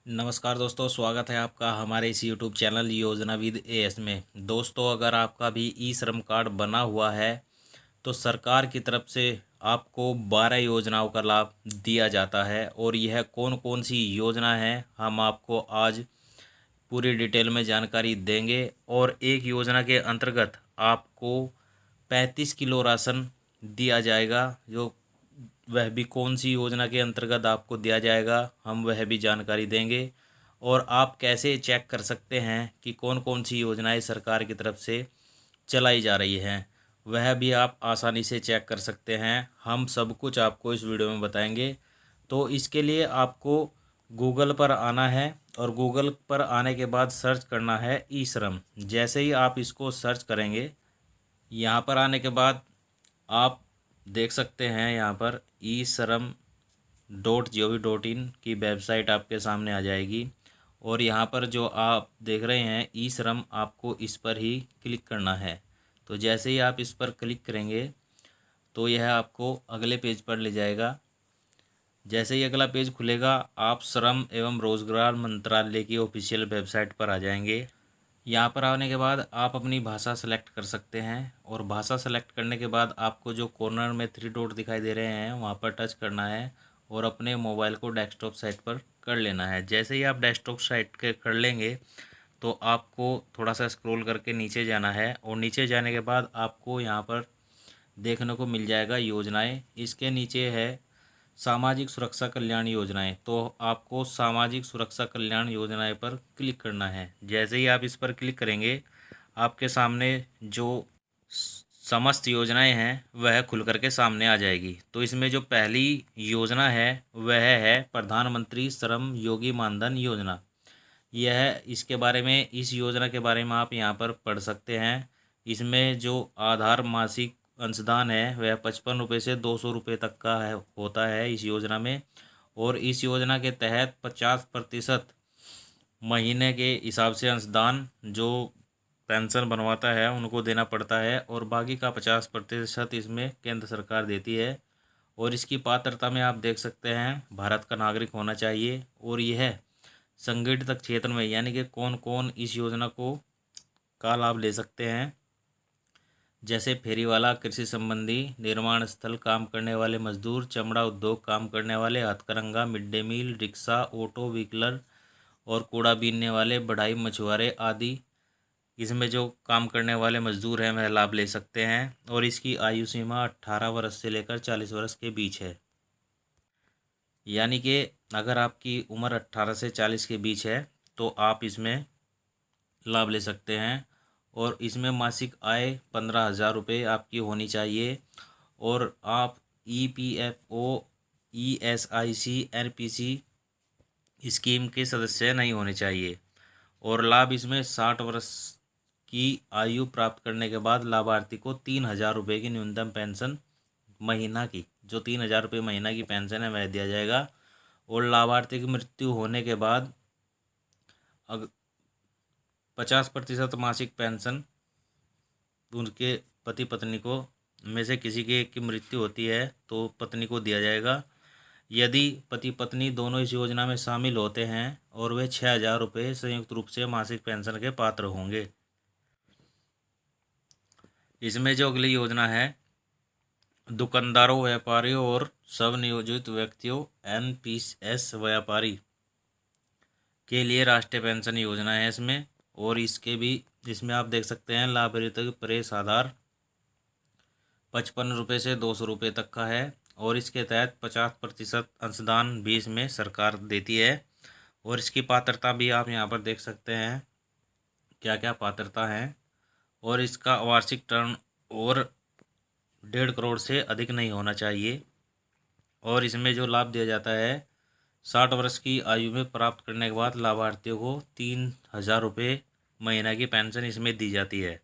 नमस्कार दोस्तों, स्वागत है आपका हमारे इस यूट्यूब चैनल योजना विद एएस में। दोस्तों, अगर आपका भी ई श्रम कार्ड बना हुआ है तो सरकार की तरफ से आपको 12 योजनाओं का लाभ दिया जाता है। और यह कौन कौन सी योजना है हम आपको आज पूरी डिटेल में जानकारी देंगे। और एक योजना के अंतर्गत आपको 35 किलो राशन दिया जाएगा। जो वह भी कौन सी योजना के अंतर्गत आपको दिया जाएगा, हम वह भी जानकारी देंगे। और आप कैसे चेक कर सकते हैं कि कौन कौन सी योजनाएं सरकार की तरफ से चलाई जा रही हैं, वह भी आप आसानी से चेक कर सकते हैं। हम सब कुछ आपको इस वीडियो में बताएंगे। तो इसके लिए आपको गूगल पर आना है और गूगल पर आने के बाद सर्च करना है ई श्रम। जैसे ही आप इसको सर्च करेंगे, यहाँ पर आने के बाद आप देख सकते हैं यहाँ पर e-श्रम.gov.in की वेबसाइट आपके सामने आ जाएगी। और यहाँ पर जो आप देख रहे हैं ई श्रम, आपको इस पर ही क्लिक करना है। तो जैसे ही आप इस पर क्लिक करेंगे तो यह आपको अगले पेज पर ले जाएगा। जैसे ही अगला पेज खुलेगा, आप श्रम एवं रोजगार मंत्रालय की ऑफिशियल वेबसाइट पर आ जाएंगे। यहाँ पर आने के बाद आप अपनी भाषा सेलेक्ट कर सकते हैं। और भाषा सेलेक्ट करने के बाद आपको जो कॉर्नर में 3 डॉट दिखाई दे रहे हैं, वहाँ पर टच करना है और अपने मोबाइल को डेस्कटॉप साइट पर कर लेना है। जैसे ही आप डेस्कटॉप साइट के कर लेंगे तो आपको थोड़ा सा स्क्रॉल करके नीचे जाना है। और नीचे जाने के बाद आपको यहाँ पर देखने को मिल जाएगा योजनाएं। इसके नीचे है सामाजिक सुरक्षा कल्याण योजनाएं। तो आपको सामाजिक सुरक्षा कल्याण योजनाएं पर क्लिक करना है। जैसे ही आप इस पर क्लिक करेंगे, आपके सामने जो समस्त योजनाएं हैं वह खुल करके सामने आ जाएगी। तो इसमें जो पहली योजना है वह है प्रधानमंत्री श्रम योगी मानधन योजना। यह इसके बारे में इस योजना के बारे में आप यहाँ पर पढ़ सकते हैं। इसमें जो आधार मासिक अंशदान है वह 55 रुपये से 200 रुपये तक का है होता है इस योजना में। और इस योजना के तहत 50% महीने के हिसाब से अंशदान जो पेंशन बनवाता है उनको देना पड़ता है। और बाकी का 50% इसमें केंद्र सरकार देती है। और इसकी पात्रता में आप देख सकते हैं भारत का नागरिक होना चाहिए। और यह संगठित क्षेत्र में, यानी कि कौन कौन इस योजना को का लाभ ले सकते हैं, जैसे फेरी वाला, कृषि संबंधी, निर्माण स्थल काम करने वाले मजदूर, चमड़ा उद्योग काम करने वाले, हथकरघा, mid day meal, rickshaw, auto व्हीकलर और कूड़ा बीनने वाले, बढ़ई मछुआरे आदि। इसमें जो काम करने वाले मजदूर हैं वह लाभ ले सकते हैं। और इसकी आयु सीमा 18 वर्ष से लेकर 40 वर्ष के बीच है। यानी कि अगर आपकी उम्र 18 से 40 के बीच है तो आप इसमें लाभ ले सकते हैं। और इसमें मासिक आय 15,000 रुपये आपकी होनी चाहिए। और आप EPFO, ESIC, NPC स्कीम के सदस्य नहीं होने चाहिए। और लाभ इसमें 60 वर्ष की आयु प्राप्त करने के बाद लाभार्थी को 3,000 रुपये की न्यूनतम पेंशन महीना की, जो 3,000 रुपये महीना की पेंशन है वह दिया जाएगा। और लाभार्थी की मृत्यु होने के बाद 50% मासिक पेंशन उनके पति पत्नी को में से किसी के की मृत्यु होती है तो पत्नी को दिया जाएगा। यदि पति पत्नी दोनों इस योजना में शामिल होते हैं और वे 6,000 रुपये संयुक्त रूप से मासिक पेंशन के पात्र होंगे। इसमें जो अगली योजना है दुकानदारों, व्यापारियों और स्वनियोजित व्यक्तियों NPS व्यापारी के लिए राष्ट्रीय पेंशन योजना है इसमें। और इसमें आप देख सकते हैं लाभार्थी प्रवेश आधार 55 रुपये से 200 रुपये तक का है। और इसके तहत 50% अंशदान भी इसमें सरकार देती है। और इसकी पात्रता भी आप यहाँ पर देख सकते हैं क्या क्या पात्रता है। और इसका वार्षिक टर्न और 1.5 करोड़ से अधिक नहीं होना चाहिए। और इसमें जो लाभ दिया जाता है 60 वर्ष की आयु में प्राप्त करने के बाद लाभार्थियों को 3,000 रुपये महीना की पेंशन इसमें दी जाती है।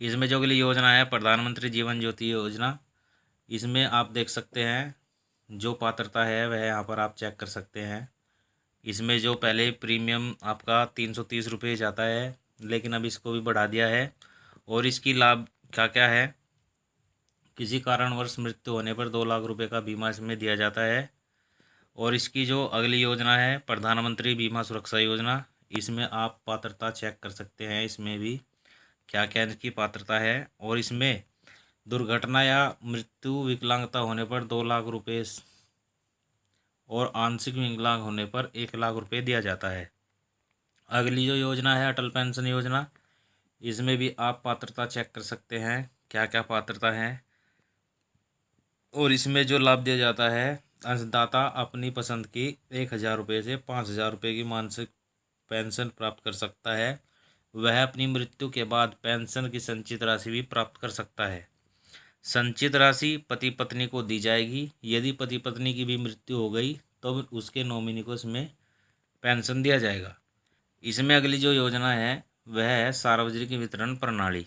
इसमें जो अगली योजना है प्रधानमंत्री जीवन ज्योति योजना। इसमें आप देख सकते हैं जो पात्रता है वह यहाँ पर आप चेक कर सकते हैं। इसमें जो पहले प्रीमियम आपका 330 रुपये जाता है, लेकिन अब इसको भी बढ़ा दिया है। और इसकी लाभ क्या क्या है, किसी कारणवश मृत्यु होने पर 2 लाख रुपए का बीमा इसमें दिया जाता है। और इसकी जो अगली योजना है प्रधानमंत्री बीमा सुरक्षा योजना, इसमें आप पात्रता चेक कर सकते हैं, इसमें भी क्या क्या इसकी पात्रता है। और इसमें दुर्घटना या मृत्यु विकलांगता होने पर 2 लाख रुपये और आंशिक विकलांग होने पर 1 लाख रुपये दिया जाता है। अगली जो योजना है अटल पेंशन योजना, इसमें भी आप पात्रता चेक कर सकते हैं क्या क्या पात्रता है। और इसमें जो लाभ दिया जाता है, अंशदाता अपनी पसंद की 1,000 रुपये से 5,000 रुपये की मासिक पेंशन प्राप्त कर सकता है। वह अपनी मृत्यु के बाद पेंशन की संचित राशि भी प्राप्त कर सकता है। संचित राशि पति पत्नी को दी जाएगी। यदि पति पत्नी की भी मृत्यु हो गई तो उसके नॉमिनी को इसमें पेंशन दिया जाएगा। इसमें अगली जो योजना है वह है सार्वजनिक वितरण प्रणाली।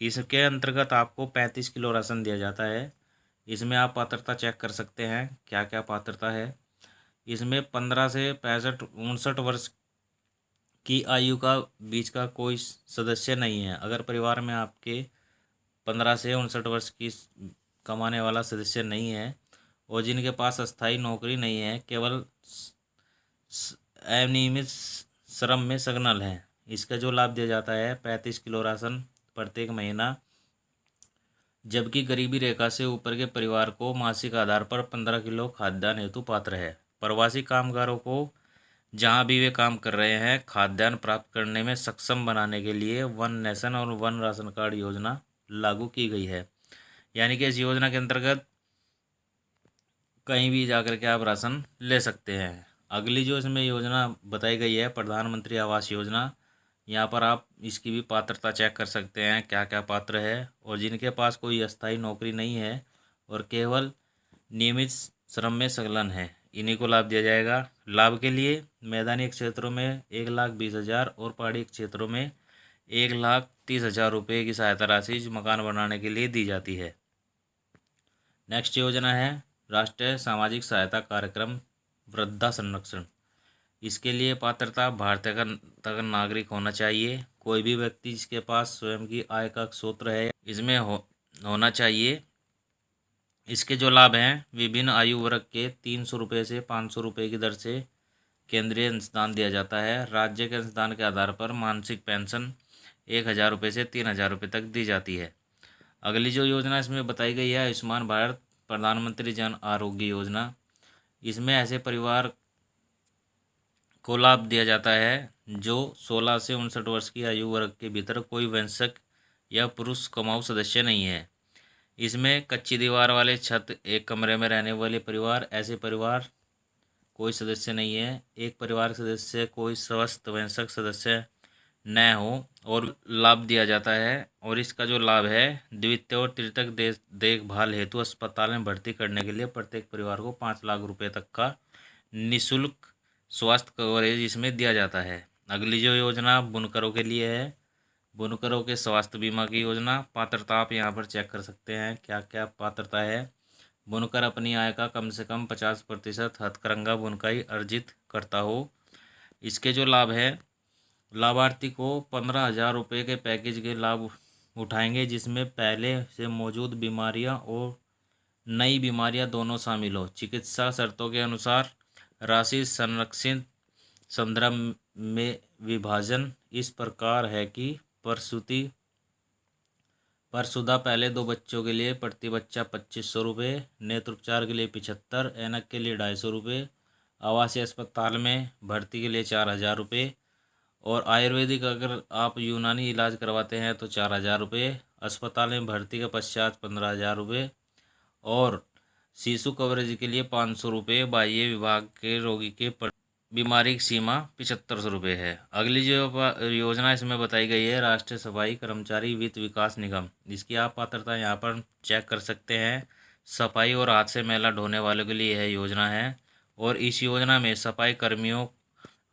इसके अंतर्गत आपको 35 किलो राशन दिया जाता है। इसमें आप पात्रता चेक कर सकते हैं क्या क्या पात्रता है। इसमें 15 से 65-59 वर्ष की आयु का बीच का कोई सदस्य नहीं है। अगर परिवार में आपके 15 से 59 वर्ष की कमाने वाला सदस्य नहीं है और जिनके पास अस्थायी नौकरी नहीं है, केवल अनियमित श्रम में संलग्न है, इसका जो लाभ दिया जाता है 35 किलो राशन प्रत्येक महीना। जबकि गरीबी रेखा से ऊपर के परिवार को मासिक आधार पर 15 किलो खाद्यान्न हेतु पात्र है। प्रवासी कामगारों को जहां भी वे काम कर रहे हैं खाद्यान्न प्राप्त करने में सक्षम बनाने के लिए वन नेशन और वन राशन कार्ड योजना लागू की गई है। यानी कि इस योजना के अंतर्गत कहीं भी जाकर के आप राशन ले सकते हैं। अगली जो इसमें योजना बताई गई है प्रधानमंत्री आवास योजना, यहाँ पर आप इसकी भी पात्रता चेक कर सकते हैं क्या क्या पात्र है। और जिनके पास कोई अस्थायी नौकरी नहीं है और केवल नियमित श्रम में संलग्न है, इन्हीं को लाभ दिया जाएगा। लाभ के लिए मैदानी क्षेत्रों में 1,20,000 और पहाड़ी क्षेत्रों में 1,30,000 रुपये की सहायता राशि मकान बनाने के लिए दी जाती है। नेक्स्ट योजना है राष्ट्रीय सामाजिक सहायता कार्यक्रम वृद्धा संरक्षण। इसके लिए पात्रता भारतीय का नागरिक होना चाहिए। कोई भी व्यक्ति जिसके पास स्वयं की आय का स्रोत है इसमें होना चाहिए। इसके जो लाभ हैं, विभिन्न आयु वर्ग के 300 रुपये से 500 रुपये की दर से केंद्रीय अंशदान दिया जाता है। राज्य के अंशदान के आधार पर मासिक पेंशन 1,000 रुपये से 3,000 रुपये तक दी जाती है। अगली जो योजना इसमें बताई गई है आयुष्मान भारत प्रधानमंत्री जन आरोग्य योजना। इसमें ऐसे परिवार को लाभ दिया जाता है जो 16 से 59 वर्ष की आयु वर्ग के भीतर कोई वयस्क या पुरुष कमाऊ सदस्य नहीं है। इसमें कच्ची दीवार वाले छत एक कमरे में रहने वाले परिवार, ऐसे परिवार कोई सदस्य नहीं है। एक परिवार के सदस्य कोई स्वस्थ वयस्क सदस्य न हो और लाभ दिया जाता है। और इसका जो लाभ है द्वितीय और तृतीयक देखभाल हेतु अस्पताल में भर्ती करने के लिए प्रत्येक परिवार को 5 लाख रुपये तक का निःशुल्क स्वास्थ्य कवरेज इसमें दिया जाता है। अगली जो योजना बुनकरों के लिए है, बुनकरों के स्वास्थ्य बीमा की योजना। पात्रता आप यहाँ पर चेक कर सकते हैं क्या क्या पात्रता है। बुनकर अपनी आय का कम से कम 50% हथकरघा बुनकाई अर्जित करता हो। इसके जो लाभ है, लाभार्थी को 15,000 रुपये के पैकेज के लाभ उठाएंगे जिसमें पहले से मौजूद बीमारियां और नई बीमारियां दोनों शामिल हो। चिकित्सा शर्तों के अनुसार राशि संरक्षित संदर्भ में विभाजन इस प्रकार है कि परशुदा पहले 2 बच्चों के लिए प्रति बच्चा 2,500 रुपये, नेत्रोपचार के लिए 75, ऐनक के लिए 250 रुपये, आवासीय अस्पताल में भर्ती के लिए 4,000 रुपये और आयुर्वेदिक अगर आप यूनानी इलाज करवाते हैं तो 4,000 रुपये, अस्पताल में भर्ती के पश्चात 15,000 रुपये और शिशु कवरेज के लिए 500 रुपये। बाह्य विभाग के रोगी के बीमारी की सीमा 7500 रुपये है। अगली जो योजना इसमें बताई गई है राष्ट्रीय सफाई कर्मचारी वित्त विकास निगम। इसकी आप पात्रता यहाँ पर चेक कर सकते हैं। सफाई और हाथ से मैला ढोने वालों के लिए यह योजना है और इस योजना में सफाई कर्मियों,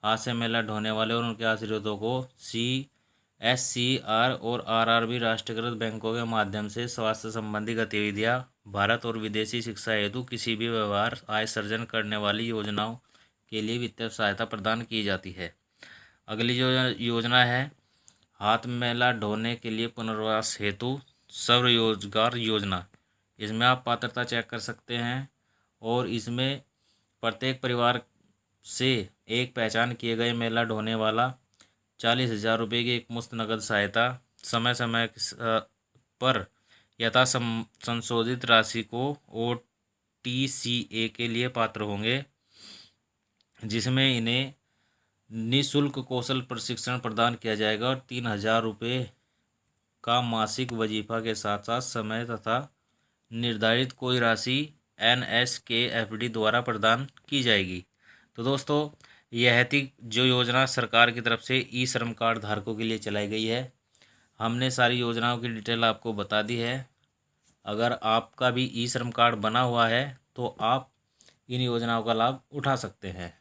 हाथ से मैला ढोने वाले और उनके आश्रितों को CSCR और RRB राष्ट्रीयकृत बैंकों के माध्यम से स्वास्थ्य संबंधी गतिविधियां, भारत और विदेशी शिक्षा हेतु किसी भी व्यवहार आय सर्जन करने वाली योजनाओं के लिए वित्तीय सहायता प्रदान की जाती है। अगली जो योजना है हाथ मैला ढोने के लिए पुनर्वास हेतु स्वरोजगार योजना। इसमें आप पात्रता चेक कर सकते हैं और इसमें प्रत्येक परिवार से एक पहचान किए गए महिला ढोने वाला 40,000 रुपये की एक मुश्त नकद सहायता समय समय पर यथा संशोधित राशि को OTCA के लिए पात्र होंगे, जिसमें इन्हें निःशुल्क कौशल प्रशिक्षण प्रदान किया जाएगा और 3,000 रुपये का मासिक वजीफा के साथ साथ समय तथा निर्धारित कोई राशि NSKFD द्वारा प्रदान की जाएगी। तो दोस्तों, यह थी जो योजना सरकार की तरफ से ई श्रम कार्ड धारकों के लिए चलाई गई है। हमने सारी योजनाओं की डिटेल आपको बता दी है। अगर आपका भी ई श्रम कार्ड बना हुआ है तो आप इन योजनाओं का लाभ उठा सकते हैं।